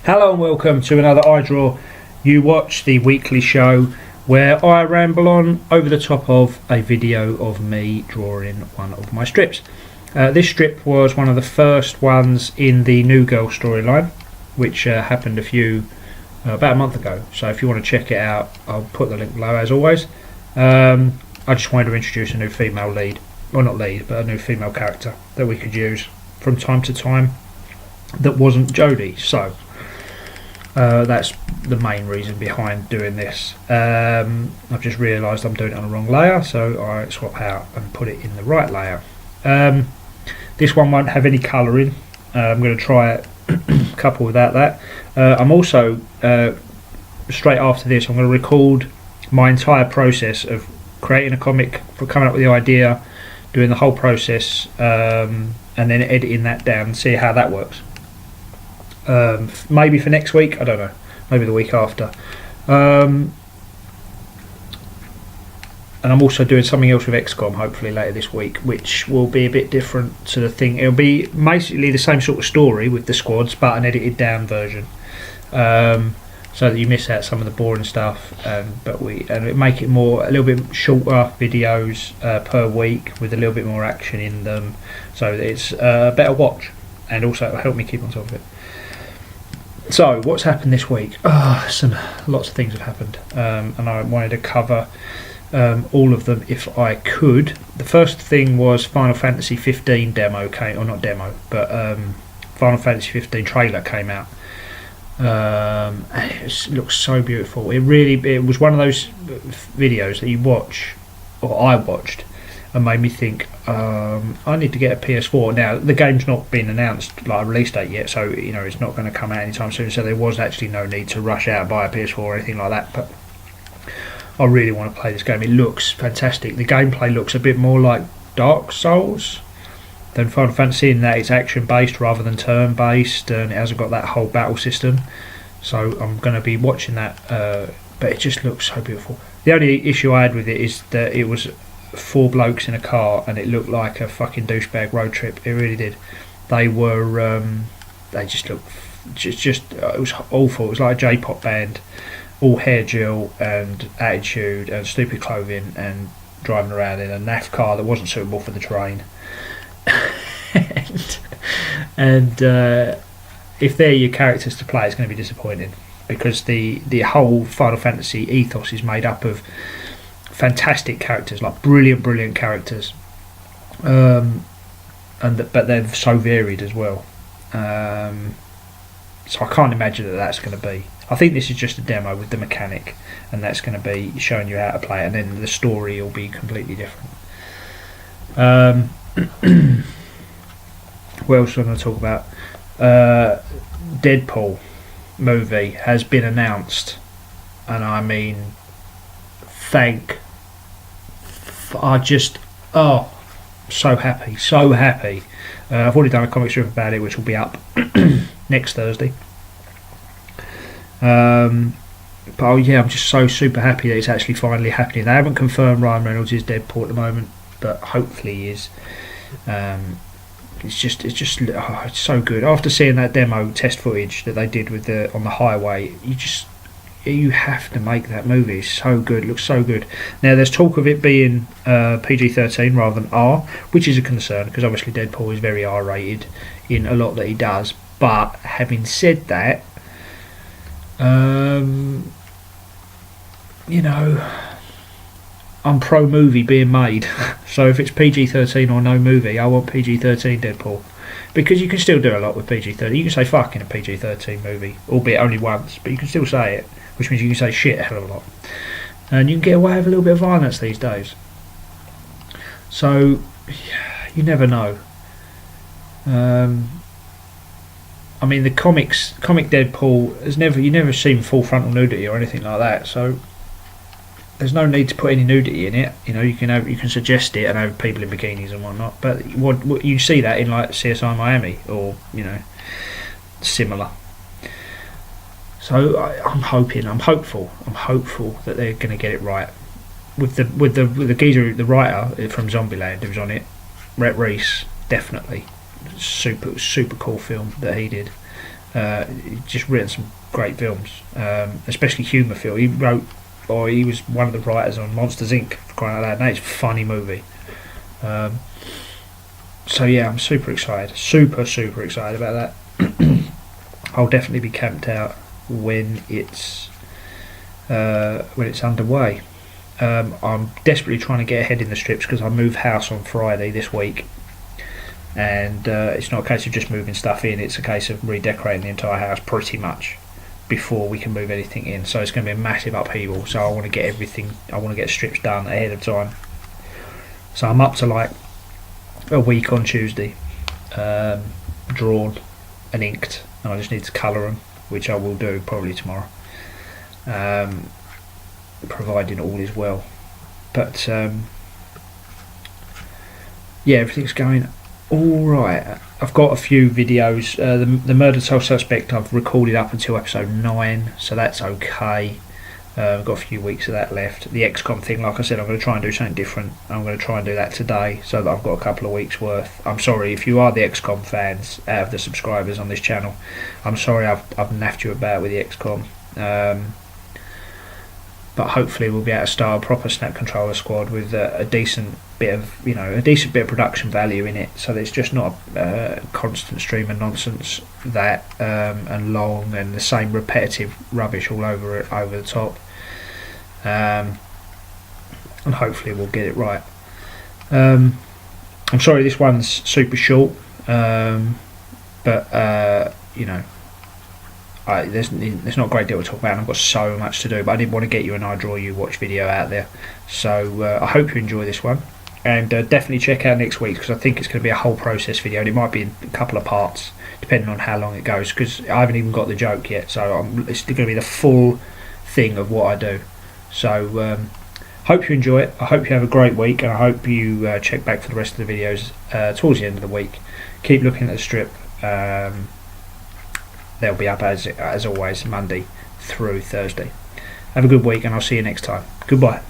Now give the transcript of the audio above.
Hello and welcome to another I Draw You Watch, the weekly show where I ramble on over the top of a video of me drawing one of my strips. This strip was one of the first ones in the New Girl storyline, which happened about a month ago. So if you want to check it out, I'll put the link below as always. I just wanted to introduce a new female lead, well not lead, but a new female character that we could use from time to time that wasn't Jodie. So that's the main reason behind doing this. I've just realised I'm doing it on the wrong layer, so I swap out and put it in the right layer. This one won't have any colouring. I'm going to try it a couple without that. I'm also, straight after this, I'm going to record my entire process of creating a comic, for coming up with the idea, doing the whole process, and then editing that down and see how that works. Maybe for next week, I don't know, maybe the week after. And I'm also doing something else with XCOM hopefully later this week, which will be a bit different to the thing. It'll be basically the same sort of story with the squads, but an edited down version, so that you miss out some of the boring stuff, but it make it a little bit shorter videos per week with a little bit more action in them, so that it's a better watch, and also it'll help me keep on top of it. So, what's happened this week? Lots of things have happened, and I wanted to cover all of them if I could. The first thing was Final Fantasy 15 demo came, or not demo, but Final Fantasy 15 trailer came out. And it looks so beautiful. It was one of those videos that you watch, or I watched, and made me think, I need to get a PS4. Now the game's not been announced like a release date yet, so it's not going to come out anytime soon, so there was actually no need to rush out and buy a PS4 or anything like that. But I really want to play this game. It looks fantastic. The gameplay looks a bit more like Dark Souls than Final Fantasy, in that it's action based rather than turn based, and it hasn't got that whole battle system. So I'm going to be watching that, but it just looks so beautiful. The only issue I had with it is that it was 4 blokes in a car and it looked like a fucking douchebag road trip. It really did. They were they just looked it was awful. It was like a J-pop band, all hair gel and attitude and stupid clothing, and driving around in a naff car that wasn't suitable for the terrain. and if they're your characters to play, it's going to be disappointing, because the whole Final Fantasy ethos is made up of fantastic characters, like brilliant characters, but they're so varied as well. So I can't imagine that that's going to be. I think this is just a demo with the mechanic, and that's going to be showing you how to play it, and then the story will be completely different. What else am I going to talk about? Deadpool movie has been announced, and I mean, so happy. I've already done a comic strip about it, which will be up next Thursday. I'm just so super happy that it's actually finally happening. They haven't confirmed Ryan Reynolds is Deadpool at the moment, but hopefully he is. It's so good. After seeing that demo test footage that they did on the highway, you have to make that movie. It's so good. It looks so good. Now there's talk of it being PG-13 rather than R, which is a concern, because obviously Deadpool is very R-rated in a lot that he does. But having said that, I'm pro movie being made. So if it's PG-13 or no movie, I want PG-13 Deadpool, because you can still do a lot with PG-13. You can say fuck in a PG-13 movie, albeit only once, but you can still say it, which means you can say shit a hell of a lot, and you can get away with a little bit of violence these days. So you never know. I mean, the comic Deadpool you never seen full frontal nudity or anything like that, so there's no need to put any nudity in it. You can suggest it and have people in bikinis and whatnot, but what you see that in like CSI Miami or similar. So I'm hopeful that they're going to get it right with the geezer, the writer from Zombieland who's on it, Rhett Reese, definitely super cool film that he did. He's just written some great films, especially humour film. He was one of the writers on Monsters Inc. For crying out loud. Now it's a funny movie. So yeah, I'm super excited, super excited about that. I'll definitely be camped out when it's underway. I'm desperately trying to get ahead in the strips because I move house on Friday this week, and it's not a case of just moving stuff in, it's a case of redecorating the entire house pretty much before we can move anything in. So it's going to be a massive upheaval, so I want to get strips done ahead of time. So I'm up to like a week on Tuesday, drawn and inked, and I just need to colour them, which I will do probably tomorrow, providing all is well. But yeah, everything's going all right. I've got a few videos. The Murdered Soul Suspect I've recorded up until episode 9, so that's okay. I've got a few weeks of that left. The XCOM thing, like I said, I'm going to try and do something different. I'm going to try and do that today, so that I've got a couple of weeks worth. I'm sorry if you are the XCOM fans, out of the subscribers on this channel. I'm sorry I've naffed you about with the XCOM. But hopefully we'll be able to start a proper Snap Controller squad with a decent bit of production value in it, so that it's just not a constant stream of nonsense and long and the same repetitive rubbish all over the top. And hopefully we'll get it right. I'm sorry this one's super short, but there's not a great deal to talk about, and I've got so much to do, but I didn't want to get you an I Draw You Watch video out there. So I hope you enjoy this one, and definitely check out next week, because I think it's going to be a whole process video, and it might be in a couple of parts depending on how long it goes, because I haven't even got the joke yet, so it's going to be the full thing of what I do. So hope you enjoy it. I hope you have a great week, and I hope you check back for the rest of the videos towards the end of the week. Keep looking at the strip. They'll be up as always Monday through Thursday. Have a good week, and I'll see you next time. Goodbye.